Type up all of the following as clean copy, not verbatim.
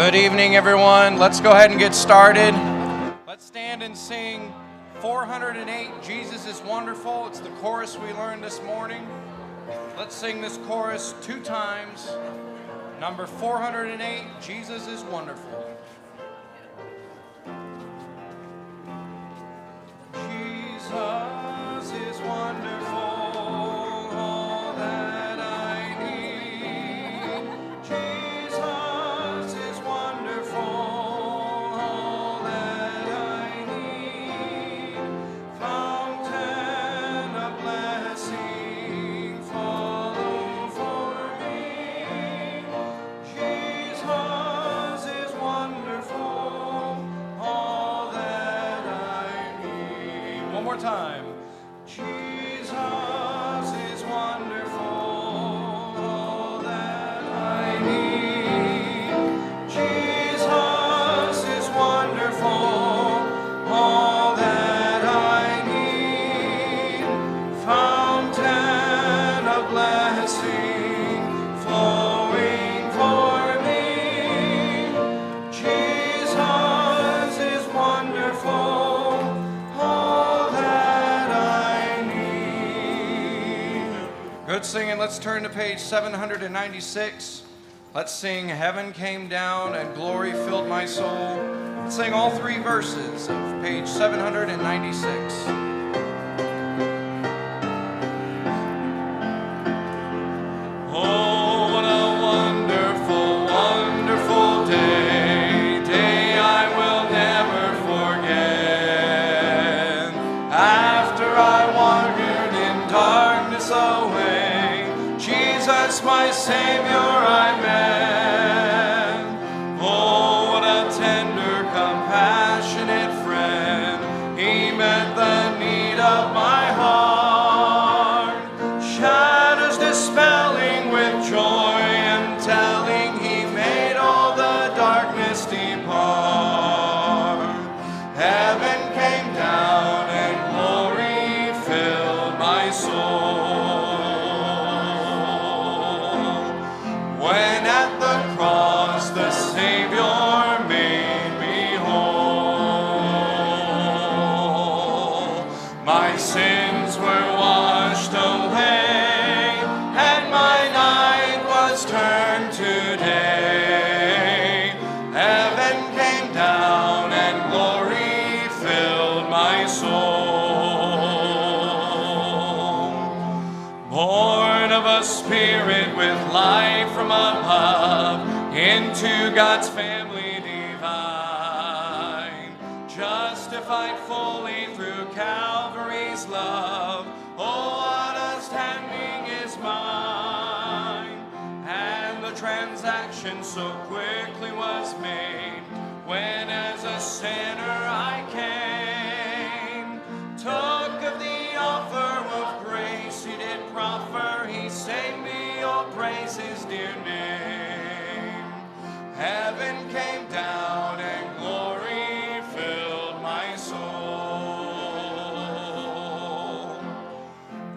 Good evening, everyone. Let's go ahead and get started. Let's stand and sing 408, Jesus is Wonderful. It's the chorus we learned this morning. Let's sing this chorus 2 times. Number 408, Jesus is Wonderful. Jesus is wonderful. Time. Jesus is wonderful, all that I need. Jesus is wonderful, all that I need. Fountain of blessing flowing for me. Jesus is wonderful. Good singing. Let's turn to page 796. Let's sing Heaven Came Down and Glory Filled My Soul. Let's sing all 3 verses of page 796. Oh, what a wonderful, wonderful day, day I will never forget. After I wandered in darkness away, Jesus, my Savior, I met. Oh, what a tender, compassionate friend. He met the need of my heart. Shadows dispelling with joy and telling, He made all the darkness depart. Heaven came down and glory filled my soul. When at the cross the Savior made me whole, my sins were washed away, and my night was turned to day. Heaven came down and glory filled my soul. Born of a Spirit with life from above, into God's family divine, justified fully through Calvary's love. Oh, what a standing is mine, and the transaction so quickly was made, when as a sinner I came, took of the offer of grace He did proffer. He saved me, oh, praise His dear name. Heaven came down and glory filled my soul.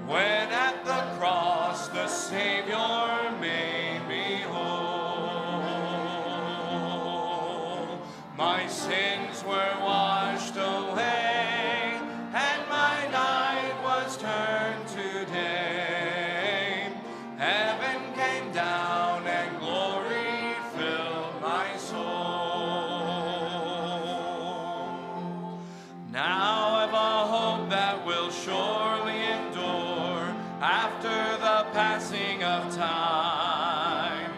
When at the cross the Savior made me whole, my sins were washed away, and my night was turned to day. Heaven came down and glory filled my soul. Now I've a hope that will surely endure after the passing of time.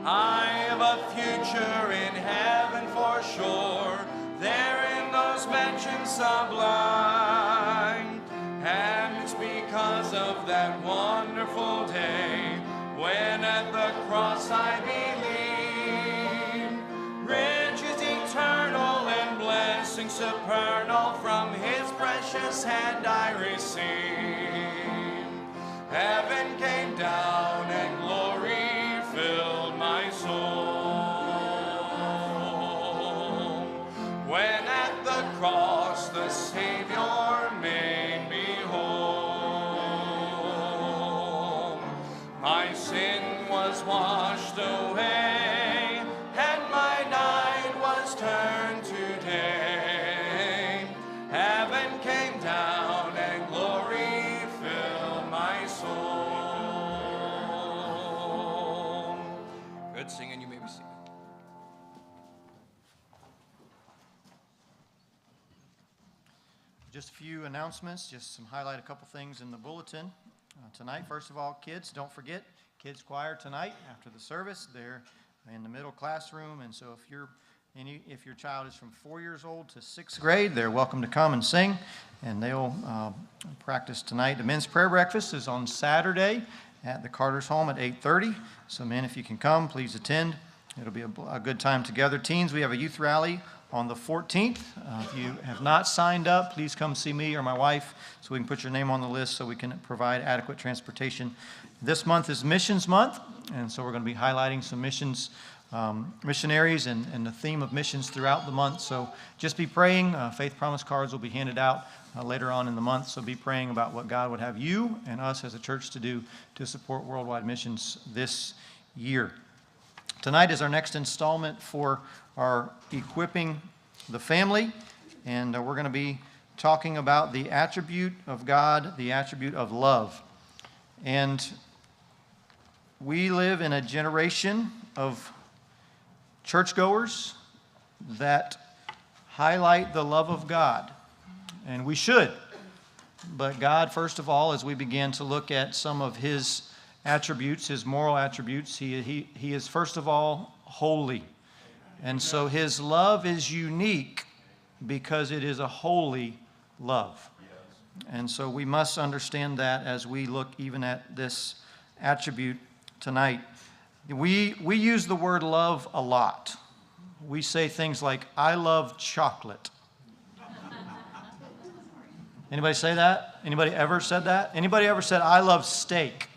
I have a future in heaven for sure, there in those mansions sublime. And it's because of that wonderful day, when at the cross I believe, riches eternal and blessings supernal from His precious hand I receive. Heaven came down and glory filled my soul. When at the cross the Savior made me whole, my sin was washed away, and my night Good singing. You may be seated. Just a few announcements, just some highlight a couple things in the bulletin tonight. First of all, kids, don't forget, kids choir tonight after the service. They're in the middle classroom, and so if your child is from 4 years old to 6th grade, they're welcome to come and sing, and they'll practice tonight. The men's prayer breakfast is on Saturday at the Carter's home at 8:30. So men, if you can come, please attend. It'll be a good time together. Teens, we have a youth rally on the 14th. If you have not signed up, please come see me or my wife so we can put your name on the list so we can provide adequate transportation. This month is Missions Month, and so we're going to be highlighting some missionaries and the theme of missions throughout the month. So just be praying. Faith promise cards will be handed out later on in the month, so be praying about what God would have you and us as a church to do to support worldwide missions this year. Tonight is our next installment for our Equipping the Family, and we're going to be talking about the attribute of God, the attribute of love. And we live in a generation of churchgoers that highlight the love of God, and we should. But God, first of all, as we begin to look at some of His attributes, His moral attributes, He is first of all holy. And so His love is unique because it is a holy love. And so we must understand that as we look even at this attribute tonight. We use the word love a lot. We say things like, I love chocolate. Anybody say that? Anybody ever said that? Anybody ever said, I love steak?